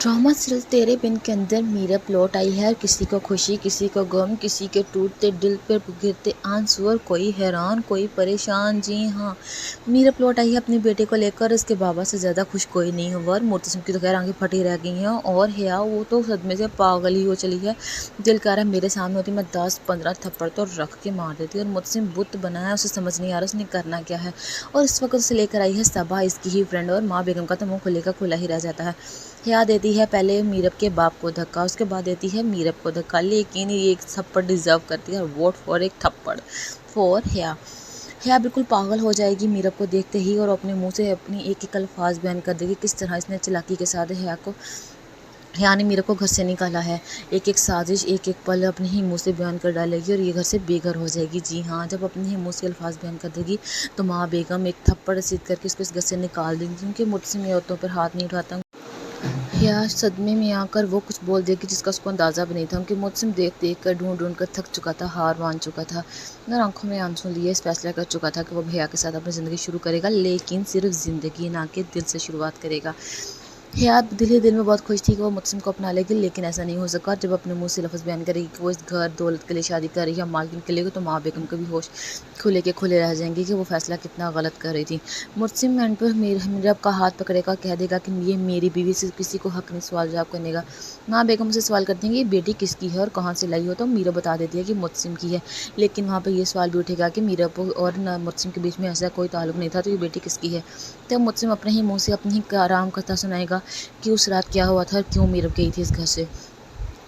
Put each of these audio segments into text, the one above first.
Drama serial तेरे बिन के अंदर मीरा प्लॉट आई है। किसी को खुशी, किसी को गम, किसी के टूटते दिल पर गिरते आंसू और कोई हैरान कोई परेशान। जी हाँ, मीरा प्लॉट आई है अपनी बेटे को लेकर। इसके बाबा से ज़्यादा खुश कोई नहीं हुआ और मुर्तसिम की तो खैर आंखें फटी रह गई हैं। और हिया वो तो सदमे से पागल ही हो चली है। दिल कह रहा है मेरे सामने होती मैं 10-15 थप्पड़ तो रख के मार देती। और मुर्तसिम बुत बना है, उसे समझ नहीं आ रहा उसने करना क्या है। और इस वक्त उसे लेकर आई है सबा, इसकी ही फ्रेंड। और माँ बेगम का तो मुँह खुले का खुला ही रह जाता है। हिया देती है पहले मीरब के बाप को धक्का, उसके बाद देती है मीरब को धक्का, लेकिन ये एक थप्पड़ डिजर्व करती है। वोट फॉर एक थप्पड़ फॉर हिया। हिया बिल्कुल पागल हो जाएगी मीरब को देखते ही और अपने मुंह से अपनी एक एक अल्फाज बयान कर देगी किस तरह इसने चालाकी के साथ हिया ने मीरब को घर से निकाला है। एक एक साजिश एक एक पल अपने ही मुंह से बयान कर डालेगी और ये घर से बेघर हो जाएगी। जी हाँ, जब अपने ही मुंह से अल्फाज बयान कर देगी तो माँ बेगम एक थप्पड़ रसीद करके उसको इस घर से निकाल देगी, क्योंकि मुझसे औरतों पर हाथ नहीं उठाता। हिया सदमे में आकर वो कुछ बोल देगी जिसका उसको अंदाज़ा भी नहीं था, क्योंकि मुझसे देख कर ढूंढ कर थक चुका था, हार मान चुका था और आंखों में आंसू लिए इस फैसला कर चुका था कि वो भैया के साथ अपनी ज़िंदगी शुरू करेगा, लेकिन सिर्फ ज़िंदगी ना कि दिल से शुरुआत करेगा। हिया दिल ही दिल में बहुत खुश थी कि वो मुझसे को अपना लेगी, लेकिन ऐसा नहीं हो सका। जब अपने मुंह से लफ्ज़ बयान करेगी कि वो इस घर दौलत के लिए शादी कर रही है, मालकिन के लिए, तो माँ बेगम के भी होश खुले के खुले रह जाएंगे कि वो फैसला कितना गलत कर रही थी। मुझसिम एंड पर मीरब का हाथ पकड़ेगा, कह देगा कि ये मेरी बीवी से किसी को हक नहीं सवाल जवाब करने का। माँ बेगम से सवाल करती हैं कि ये बेटी किसकी है और कहाँ से लाई हो, तो मीरब बता देती है कि मुझसिम की है। लेकिन वहाँ पर ये सवाल भी उठेगा कि मीरब और मुझसिम के बीच में ऐसा कोई ताल्लुक नहीं था, तो ये बेटी किसकी है। तो मुझसिम अपने ही मुँह से अपनी ही आराम कथा सुनाएगा कि उस रात क्या हुआ था और क्यों मीरब गई थी इस घर से।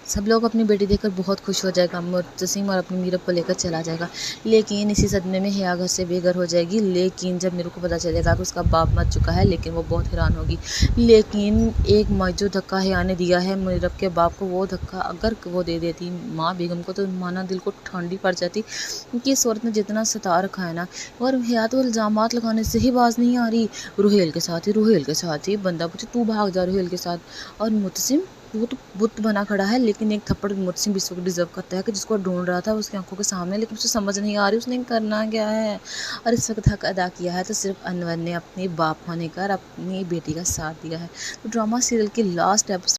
सब लोग अपनी बेटी देखकर बहुत खुश हो जाएगा। मुर्तसिम और अपनी मीरब को लेकर चला जाएगा, लेकिन इसी सदमे में हिया घर से बेघर हो जाएगी। लेकिन जब मीरब को पता चलेगा कि उसका बाप मर चुका है, लेकिन वो बहुत हैरान होगी। लेकिन एक जो धक्का हिया ने दिया है मीरब के बाप को, वो धक्का अगर वो दे देती माँ बेगम को तो माना दिल को ठंडी पड़ जाती, क्योंकि इस औरत ने जितना सता रखा है ना। और हिया तो इल्ज़ामात लगाने से ही बाज नहीं आ रही। रूहेल के साथ ही बंदा पूछे तू भाग जा रूहेल के साथ। और मुर्तसिम वो तो बुत बना खड़ा है, लेकिन एक थप्पड़ मुझसे विश्व को डिजर्व करता है कि जिसको ढूंढ रहा था उसकी आंखों के सामने, लेकिन उसे समझ नहीं आ रही उसने करना क्या है। और इस वक्त हक अदा किया है तो सिर्फ अनवर ने अपने बाप होने का, अपनी बेटी का साथ दिया है। तो ड्रामा सीरियल के लास्ट एपिसोड